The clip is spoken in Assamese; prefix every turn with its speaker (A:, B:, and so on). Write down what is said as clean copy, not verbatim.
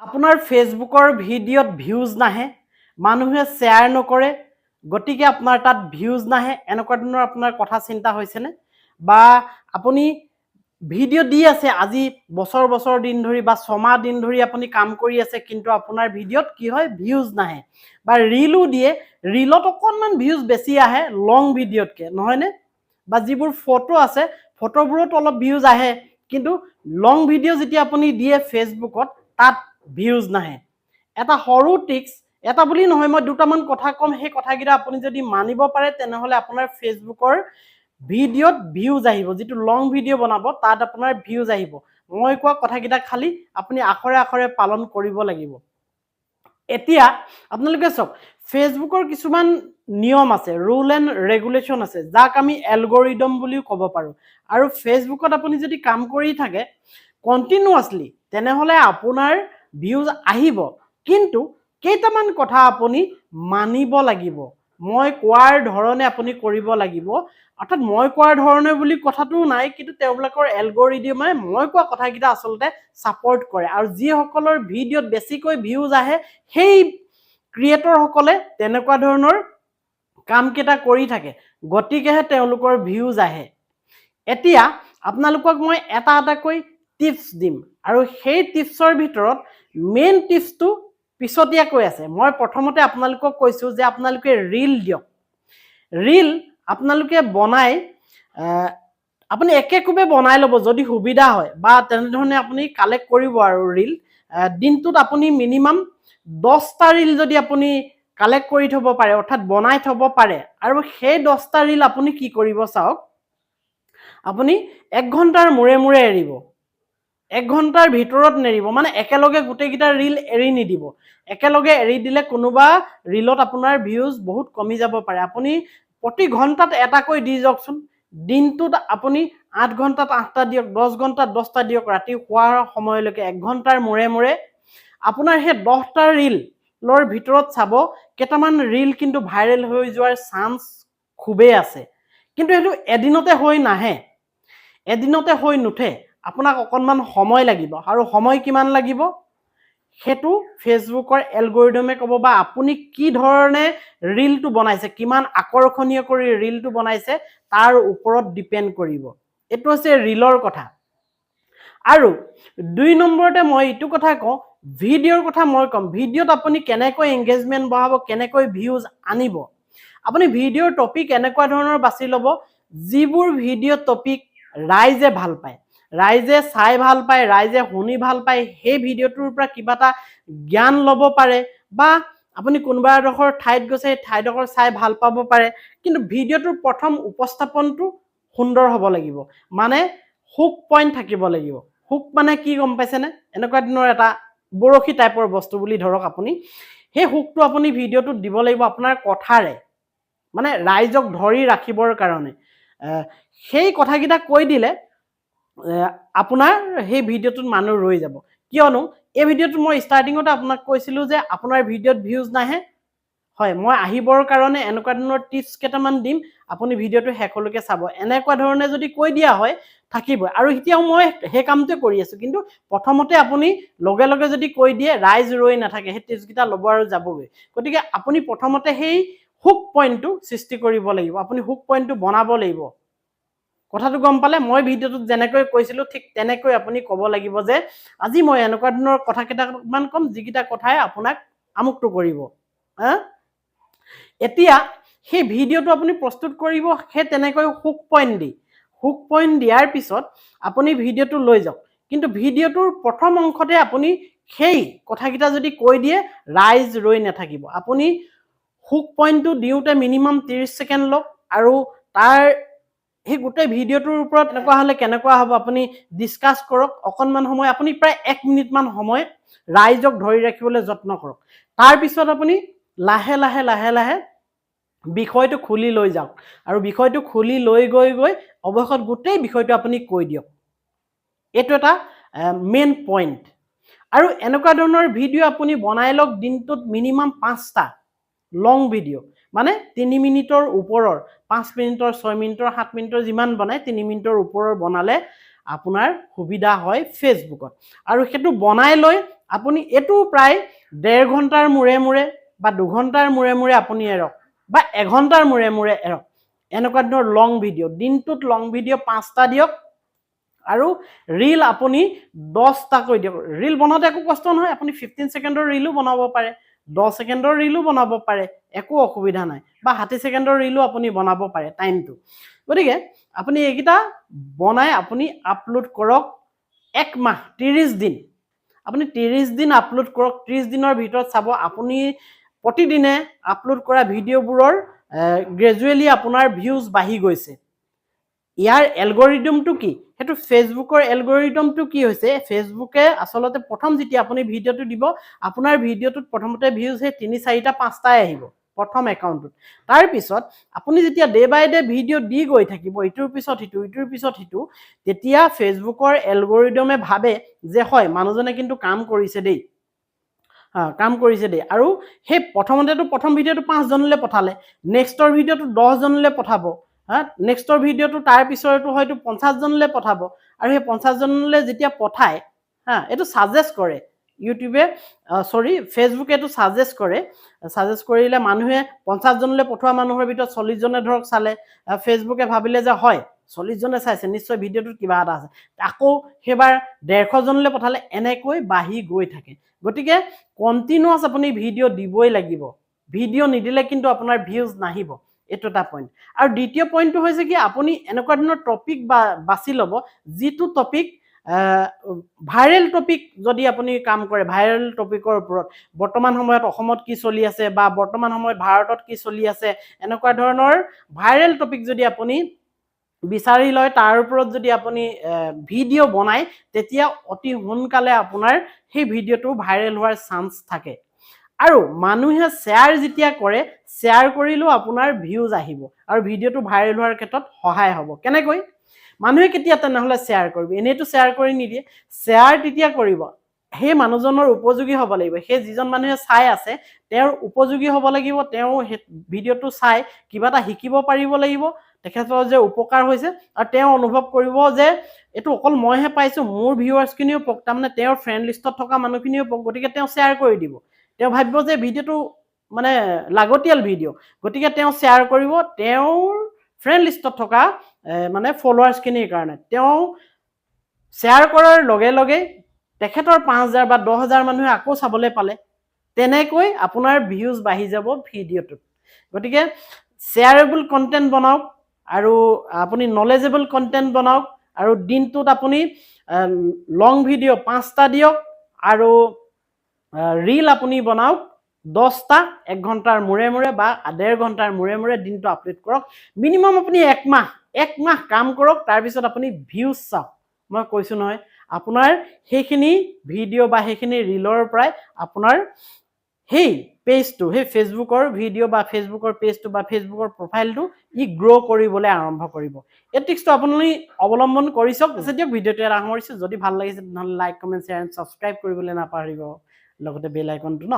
A: আপোনাৰ ফেচবুকৰ ভিডিঅ'ত ভিউজ নাহে, মানুহে শ্বেয়াৰ নকৰে, গতিকে আপোনাৰ তাত ভিউজ নাহে, এনেকুৱা ধৰণৰ আপোনাৰ কথা চিন্তা হৈছেনে? বা আপুনি ভিডিঅ' দি আছে আজি বছৰ বছৰ দিন ধৰি বা ছমাহ দিন ধৰি আপুনি কাম কৰি আছে, কিন্তু আপোনাৰ ভিডিঅ'ত কি হয়, ভিউজ নাহে। বা ৰীলো দিয়ে, ৰীলত অকণমান ভিউজ বেছি আহে লং ভিডিঅ'তকৈ, নহয়নে? বা যিবোৰ ফটো আছে, ফটোবোৰত অলপ ভিউজ আহে, কিন্তু লং ভিডিঅ' যেতিয়া আপুনি দিয়ে ফেচবুকত, তাত ভিউজ নাহে। এটা সৰু টিক্স, এটা বুলি নহয়, মই দুটামান কথা ক'ম, সেই কথাকেইটা আপুনি যদি মানিব পাৰে তেনেহ'লে আপোনাৰ ফেচবুকৰ ভিডিঅ'ত ভিউজ আহিব। যিটো লং ভিডিঅ' বনাব তাত আপোনাৰ ভিউজ আহিব। মই কোৱা কথাকেইটা খালি আপুনি আখৰে আখৰে পালন কৰিব লাগিব। এতিয়া আপোনালোকে চাওক, ফেচবুকৰ কিছুমান নিয়ম আছে, ৰুল এণ্ড ৰেগুলেশ্যন আছে, যাক আমি এলগৰিদম বুলিও ক'ব পাৰোঁ। আৰু ফেচবুকত আপুনি যদি কাম কৰি থাকে কণ্টিনিউৱাছলি, তেনেহ'লে আপোনাৰ ভিউজ আহিব, কিন্তু কেইটামান কথা আপুনি মানিব লাগিব। মই কোৱাৰ ধৰণে আপুনি কৰিব লাগিব। অৰ্থাৎ মই কোৱাৰ ধৰণে বুলি কথাটো নাই, কিন্তু তেওঁলোকৰ এলগৰিদমে মই কোৱা কথাকেইটা আচলতে ছাপৰ্ট কৰে। আৰু যিসকলৰ ভিডিঅ'ত বেছিকৈ ভিউজ আহে, সেই ক্ৰিয়েটৰসকলে তেনেকুৱা ধৰণৰ কামকেইটা কৰি থাকে, গতিকেহে তেওঁলোকৰ ভিউজ আহে। এতিয়া আপোনালোকক মই এটা এটাকৈ টিপছ দিম, আৰু সেই টিপছৰ ভিতৰত মেইন টিপছটো পিছতীয়াকৈ আছে। মই প্ৰথমতে আপোনালোকক কৈছোঁ যে আপোনালোকে ৰীল দিয়ক। ৰীল আপোনালোকে বনাই আপুনি একেকোবে বনাই ল'ব যদি সুবিধা হয়, বা তেনেধৰণে আপুনি কালেক্ট কৰিব। আৰু ৰীল দিনটোত আপুনি মিনিমাম 10টা ৰীল যদি আপুনি কালেক্ট কৰি থ'ব পাৰে, অৰ্থাৎ বনাই থ'ব পাৰে, আৰু সেই 10টা ৰীল আপুনি কি কৰিব চাওক, আপুনি 1 ঘণ্টাৰ মূৰে মূৰে এৰিব। 1 ঘণ্টাৰ ভিতৰত নেৰিব, মানে একেলগে গোটেইকেইটা ৰীল এৰি নিদিব। একেলগে এৰি দিলে কোনোবা ৰীলত আপোনাৰ ভিউজ বহুত কমি যাব পাৰে। আপুনি প্ৰতি ঘণ্টাত এটাকৈ দি যাওকচোন। দিনটোত আপুনি 8 ঘণ্টাত 8টা দিয়ক, 10 ঘণ্টাত 10টা দিয়ক, ৰাতি শোৱাৰ সময়লৈকে 1 ঘণ্টাৰ মূৰে মূৰে আপোনাৰ সেই 10টা ৰীলৰ ভিতৰত চাব, কেইটামান ৰীল কিন্তু ভাইৰেল হৈ যোৱাৰ চান্স খুবেই আছে। কিন্তু সেইটো এদিনতে হৈ নাহে, এদিনতে হৈ নুঠে, আপোনাক অকণমান সময় লাগিব। আৰু সময় কিমান লাগিব সেইটো ফেচবুকৰ এলগৰিদমে ক'ব, বা আপুনি কি ধৰণে ৰীলটো বনাইছে, কিমান আকৰ্ষণীয় কৰি ৰীলটো বনাইছে তাৰ ওপৰত ডিপেণ্ড কৰিব। এইটো হৈছে ৰীলৰ কথা। আৰু 2 নম্বৰতে মই এইটো কথা কওঁ, ভিডিঅ'ৰ কথা মই ক'ম। ভিডিঅ'ত আপুনি কেনেকৈ এংগেজমেণ্ট বঢ়াব, কেনেকৈ ভিউজ আনিব। আপুনি ভিডিঅ'ৰ টপিক এনেকুৱা ধৰণৰ বাছি ল'ব, যিবোৰ ভিডিঅ' টপিক ৰাইজে ভাল পায়, ৰাইজে চাই ভাল পায়, ৰাইজে শুনি ভাল পায়, সেই ভিডিঅ'টোৰ পৰা কিবা এটা জ্ঞান ল'ব পাৰে, বা আপুনি কোনোবা এডোখৰ ঠাইত গৈছে, সেই ঠাইডোখৰ চাই ভাল পাব পাৰে। কিন্তু ভিডিঅ'টোৰ প্ৰথম উপস্থাপনটো সুন্দৰ হ'ব লাগিব, মানে হুক পইণ্ট থাকিব লাগিব। হুক মানে কি গম পাইছেনে? এনেকুৱা ধৰণৰ এটা বৰশী টাইপৰ বস্তু বুলি ধৰক আপুনি। সেই হুকটো আপুনি ভিডিঅ'টোত দিব লাগিব আপোনাৰ কথাৰে, মানে ৰাইজক ধৰি ৰাখিবৰ কাৰণে। সেই কথাকেইটা কৈ দিলে আপোনাৰ সেই ভিডিঅ'টোত মানুহ ৰৈ যাব। কিয়নো এই ভিডিঅ'টো মই ষ্টাৰ্টিঙতে আপোনাক কৈছিলোঁ যে আপোনাৰ ভিডিঅ'ত ভিউজ নাহে। হয়, মই আহিবৰ কাৰণে এনেকুৱা ধৰণৰ টিপছ কেইটামান দিম, আপুনি ভিডিঅ'টো শেষলৈকে চাব। এনেকুৱা ধৰণে যদি কৈ দিয়া হয়, থাকিবই। আৰু এতিয়াও মই সেই কামটোৱে কৰি আছোঁ, কিন্তু প্ৰথমতে আপুনি লগে লগে যদি কৈ দিয়ে, ৰাইজ ৰৈ নাথাকে, সেই টিপছকেইটা ল'ব আৰু যাবগৈ। গতিকে আপুনি প্ৰথমতে সেই হুক পইণ্টটো সৃষ্টি কৰিব লাগিব, আপুনি হুক পইণ্টটো বনাব লাগিব। কথাটো গম পালে? মই ভিডিঅ'টোত যেনেকৈ কৈছিলোঁ ঠিক তেনেকৈ আপুনি ক'ব লাগিব যে আজি মই এনেকুৱা ধৰণৰ কথা কেইটামান ক'ম, যিকেইটা কথাই আপোনাক আমুকটো কৰিব। এতিয়া সেই ভিডিঅ'টো আপুনি প্ৰস্তুত কৰিব সেই তেনেকৈ হুক পইণ্ট দি। হুক পইণ্ট দিয়াৰ পিছত আপুনি ভিডিঅ'টো লৈ যাওক, কিন্তু ভিডিঅ'টোৰ প্ৰথম অংশতে আপুনি সেই কথাকেইটা যদি কৈ দিয়ে, ৰাইজ ৰৈ নাথাকিব। আপুনি হুক পইণ্টটো দিওঁতে মিনিমাম 30 ছেকেণ্ড লওক, আৰু তাৰ সেই গোটেই ভিডিঅ'টোৰ ওপৰত এনেকুৱা হ'লে কেনেকুৱা হ'ব আপুনি ডিছকাছ কৰক অকণমান সময়। আপুনি প্ৰায় 1 মিনিটমান সময় ৰাইজক ধৰি ৰাখিবলৈ যত্ন কৰক। তাৰপিছত আপুনি লাহে লাহে লাহে লাহে বিষয়টো খুলি লৈ যাওক, আৰু বিষয়টো খুলি লৈ গৈ অৱশেষত গোটেই বিষয়টো আপুনি কৈ দিয়ক। এইটো এটা মেইন পইণ্ট। আৰু এনেকুৱা ধৰণৰ ভিডিঅ' আপুনি বনাই লওক দিনটোত মিনিমাম 5টা লং ভিডিঅ', মানে 3 মিনিটৰ ওপৰৰ, 5 মিনিটৰ, 6 মিনিটৰ, 7 মিনিটৰ যিমান বনায়, 3 মিনিটৰ ওপৰৰ বনালে আপোনাৰ সুবিধা হয় ফেচবুকত। আৰু সেইটো বনাই লৈ আপুনি এইটো প্ৰায় 1.5 ঘণ্টাৰ মূৰে মূৰে বা 2 ঘণ্টাৰ মূৰে মূৰে আপুনি এৰক বা 1 ঘণ্টাৰ মূৰে মূৰে এৰক এনেকুৱা ধৰণৰ লং ভিডিঅ' দিনটোত লং ভিডিঅ' 5টা দিয়ক আৰু ৰীল আপুনি 10টা কৈ দিয়ক ৰীল বনাওঁতে একো কষ্ট নহয় আপুনি 15 ছেকেণ্ডৰ ৰীলো বনাব পাৰে 10 ছেকেণ্ডৰ ৰীলো বনাব পাৰে একো অসুবিধা নাই বা 60 ছেকেণ্ডৰ ৰীলো আপুনি বনাব পাৰে টাইমটো গতিকে আপুনি এইকেইটা বনাই আপুনি আপলোড কৰক 1 মাহ 30 দিন আপুনি 30 দিন আপলোড কৰক 30 দিনৰ ভিতৰত চাব আপুনি প্ৰতিদিনে আপলোড কৰা ভিডিঅ'বোৰৰ গ্ৰেজুৱেলি আপোনাৰ ভিউজ বাঢ়ি গৈছে ইয়াৰ এলগৰিদমটো কি হেতু ফেসবুকৰ এলগৰিদমটো কি হৈছে ফেসবুকে আসলতে প্ৰথম যেতিয়া আপুনি ভিডিঅ'টো দিব আপোনাৰ ভিডিঅ'টোত প্ৰথমতে ভিউজ হে 3-4টা 5টাই আহিব প্ৰথম একাউণ্টত তাৰ পিছত আপুনি যেতিয়া ডে বাই ডে ভিডিঅ' দি গৈ থাকিব ইটোৰ পিছত হিটো তেতিয়া ফেসবুকৰ এলগৰিদমে ভাবে যে হয় মানুহজনে কিন্তু কাম কৰিছে দেই কাম কৰিছে দেই আৰু হে প্ৰথমতেটো প্ৰথম ভিডিঅ'টো 5 জনলৈ পঠালে নেক্সটৰ ভিডিঅ'টো 10 জনলৈ পঠাব নেক্সটৰ ভিডিঅ'টো তাৰ পিছৰটো হয়তো 50 জনলৈ পঠাব আৰু হে 50 জনলৈ যেতিয়া পঠায় এটো সাজেষ্ট কৰে ইউটিউবে ফেসবুকে এটো সাজেষ্ট কৰিলে মানুহে 50 জনলৈ পঠোৱা মানুহৰ ভিতৰত 40 জনে ধৰক চালে ফেসবুকে ভাবিলে যে হয় 40 জনে চাইছে নিশ্চয় ভিডিঅ'টোত কিবা এটা আছে আকৌ হেবাৰ 150 জনলৈ পঠালে এনেকৈ বাঢ়ি গৈ থাকে গতিকে কন্টিনিউয়াস আপুনি ভিডিঅ' দিবই লাগিব ভিডিঅ' নিদিলে কিন্তু আপোনাৰ ভিউজ নাহিব এটো এটা পইণ্ট আৰু দ্বিতীয় পইণ্টটো হৈছে কি আপুনি এনেকুৱা ধৰণৰ টপিক বাছি ল'ব যিটো টপিক ভাইৰেল টপিক যদি আপুনি কাম কৰে ভাইৰেল টপিকৰ ওপৰত বৰ্তমান সময়ত অসমত কি চলি আছে বা বৰ্তমান সময়ত ভাৰতত কি চলি আছে এনেকুৱা ধৰণৰ ভাইৰেল টপিক যদি আপুনি বিচাৰি লয় তাৰ ওপৰত যদি আপুনি ভিডিঅ' বনায় তেতিয়া অতি সোনকালে আপোনাৰ সেই ভিডিঅ'টো ভাইৰেল হোৱাৰ চান্স থাকে আৰু মানুহে শেয়াৰ যেতিয়া কৰে শেয়াৰ কৰিলেও আপোনাৰ ভিউজ আহিব আৰু ভিডিঅ'টো ভাইৰেল হোৱাৰ ক্ষেত্ৰত সহায় হ'ব কেনেকৈ মানুহে কেতিয়া তেনেহলে শেয়াৰ কৰিব এনেটো শেয়াৰ কৰি নিদিয়ে শেয়াৰ তেতিয়া কৰিব হে মানুহজনৰ উপযোগী হ'ব লাগিব হে যিজন মানুহে চাই আছে তেওঁৰ উপযোগী হ'ব লাগিব তেওঁ ভিডিঅ'টো চাই কিবা এটা শিকিব পাৰিব লাগিব তেখেতৰ যে উপকাৰ হৈছে আৰু তেওঁ অনুভৱ কৰিব যে এটো অকল মইহে পাইছো মোৰ ভিউৱাৰ্স কিনিও পক তাৰমানে তেওঁৰ ফ্ৰেন্ড লিষ্টত থকা মানুহখিনিও পক গতিকে তেওঁ শেয়াৰ কৰি দিব তেওঁ ভাবিব যে ভিডিঅ'টো মানে লাগতিয়াল ভিডিঅ' গতিকে তেওঁ শেয়াৰ কৰিব তেওঁৰ ফ্ৰেন্ড লিষ্টত থকা মানে ফলোৱাৰ্স খিনিৰ কাৰণে তেওঁ শেয়াৰ কৰাৰ লগে লগে তেখেতৰ 5000 বা 10000 মানুহে আকৌ চাবলৈ পালে তেনেকৈ আপোনাৰ ভিউজ বাঢ়ি যাব ভিডিঅ'টোত গতিকে শেয়াৰেবল কন্টেন্ট বনাওক আৰু আপুনি নলেজেবল কন্টেন্ট বনাওক আৰু দিনটোত আপুনি লং ভিডিঅ' 5টা দিয়ক আৰু ৰীল আপুনি বনাওক 10টা 1 ঘণ্টাৰ মূৰে মূৰে বা 1.5 ঘণ্টাৰ মূৰে মূৰে দিনটো আপলোড কৰক মিনিমাম আপুনি 1 মাহ কাম কৰক তাৰ পিছত আপুনি ভিউজ চাওক মই কৈছো নহয় আপোনাৰ হেখিনি ভিডিঅ' বা হেখিনি ৰীলৰ পৰাই আপোনাৰ হেই পেজটো হে ফেসবুকৰ ভিডিঅ' বা ফেসবুকৰ পেজটো বা ফেসবুকৰ প্ৰফাইলটো ই গ্ৰো কৰিবলৈ আৰম্ভ কৰিব এই টিক্সটো আপুনি অৱলম্বন কৰি চাওক যেতিয়া ভিডিঅ'টো এটা সামৰিছো যদি ভাল লাগিছে নহলে like comment share and subscribe কৰিবলৈ নাপাহৰিব লগতে বেল আইকনটো ন